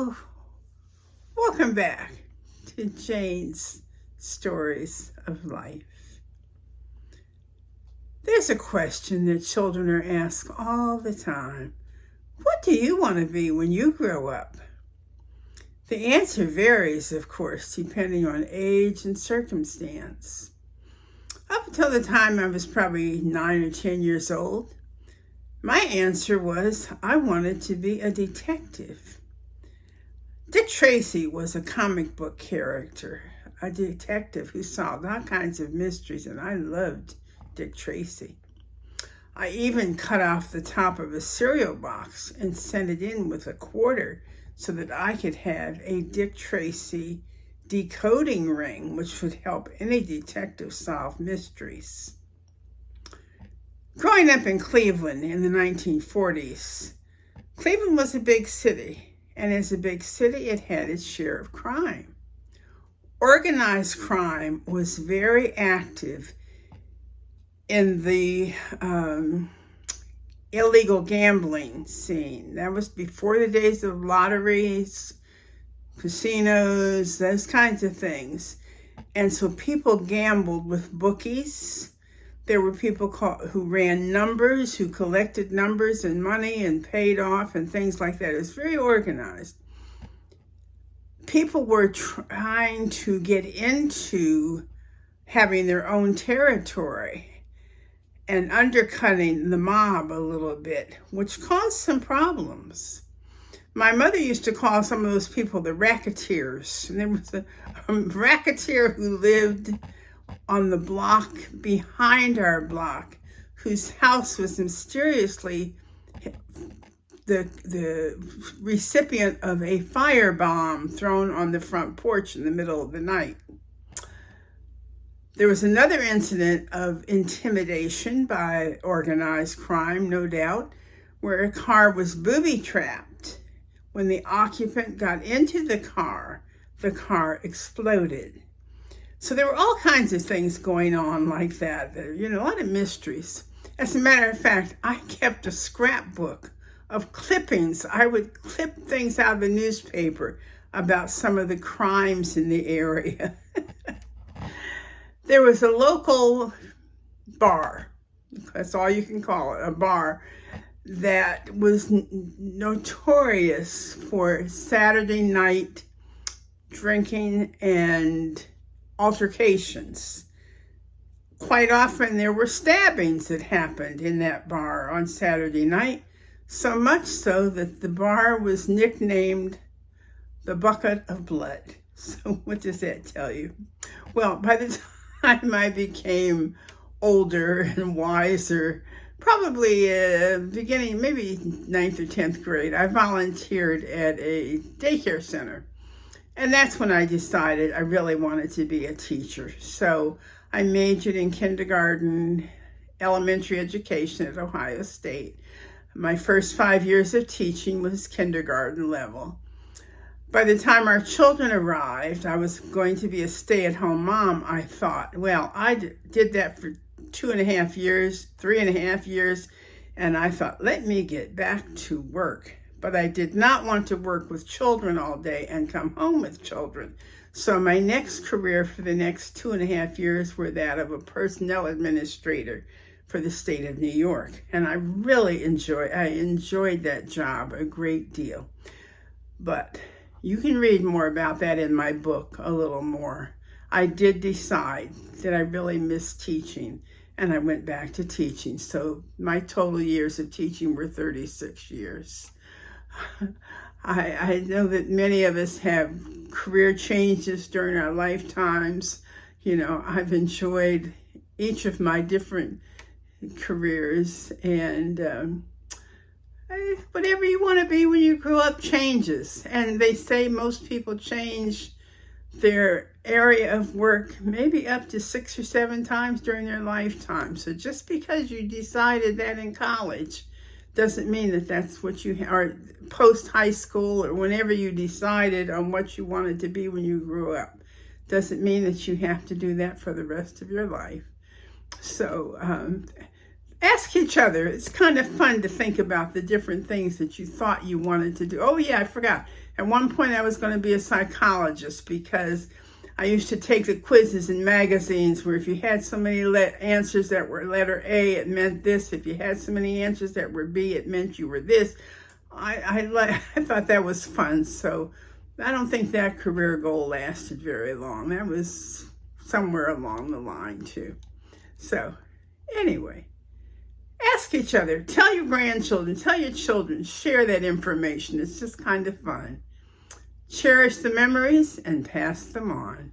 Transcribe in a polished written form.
So, welcome back to Jane's Stories of Life. There's a question that children are asked all the time. What do you want to be when you grow up? The answer varies, of course, depending on age and circumstance. Up until the time I was probably 9 or 10 years old, my answer was I wanted to be a detective. Dick Tracy was a comic book character, a detective who solved all kinds of mysteries, and I loved Dick Tracy. I even cut off the top of a cereal box and sent it in with a quarter so that I could have a Dick Tracy decoding ring, which would help any detective solve mysteries. Growing up in Cleveland in the 1940s, Cleveland was a big city, and as a big city, it had its share of crime. Organized crime was very active in the illegal gambling scene. That was before the days of lotteries, casinos, those kinds of things. And so people gambled with bookies. There were people who ran numbers, who collected numbers and money and paid off and things like that. It was very organized. People were trying to get into having their own territory and undercutting the mob a little bit, which caused some problems. My mother used to call some of those people the racketeers. And there was a racketeer who lived on the block behind our block, whose house was mysteriously the recipient of a firebomb thrown on the front porch in the middle of the night. There was another incident of intimidation by organized crime, no doubt, where a car was booby-trapped. When the occupant got into the car exploded. So there were all kinds of things going on like that. A lot of mysteries. As a matter of fact, I kept a scrapbook of clippings. I would clip things out of the newspaper about some of the crimes in the area. There was a local bar, that's all you can call it, a bar, that was notorious for Saturday night drinking and altercations. Quite often there were stabbings that happened in that bar on Saturday night, so much so that the bar was nicknamed the Bucket of Blood. So what does that tell you? Well, by the time I became older and wiser, probably beginning maybe 9th or 10th grade, I volunteered at a daycare center. And that's when I decided I really wanted to be a teacher. So I majored in kindergarten, elementary education at Ohio State. My first 5 years of teaching was kindergarten level. By the time our children arrived, I was going to be a stay-at-home mom. I thought, well, I did that for 2.5 years, 3.5 years, and I thought, let me get back to work. But I did not want to work with children all day and come home with children. So my next career for the next 2.5 years were that of a personnel administrator for the state of New York. And I really enjoyed that job a great deal. But you can read more about that in my book a little more. I did decide that I really missed teaching, and I went back to teaching. So my total years of teaching were 36 years. I know that many of us have career changes during our lifetimes. I've enjoyed each of my different careers, and whatever you want to be when you grow up changes. And they say most people change their area of work maybe up to 6 or 7 times during their lifetime. So just because you decided that in college doesn't mean that that's what you are post high school, or whenever you decided on what you wanted to be when you grew up. Doesn't mean that you have to do that for the rest of your life. So Ask each other. It's kind of fun to think about the different things that you thought you wanted to do. Oh yeah, I forgot. At one point I was going to be a psychologist because I used to take the quizzes in magazines where if you had so many answers that were letter A, it meant this. If you had so many answers that were B, it meant you were this. I thought that was fun. So I don't think that career goal lasted very long. That was somewhere along the line too. So anyway, ask each other, tell your grandchildren, tell your children, share that information. It's just kind of fun. Cherish the memories and pass them on.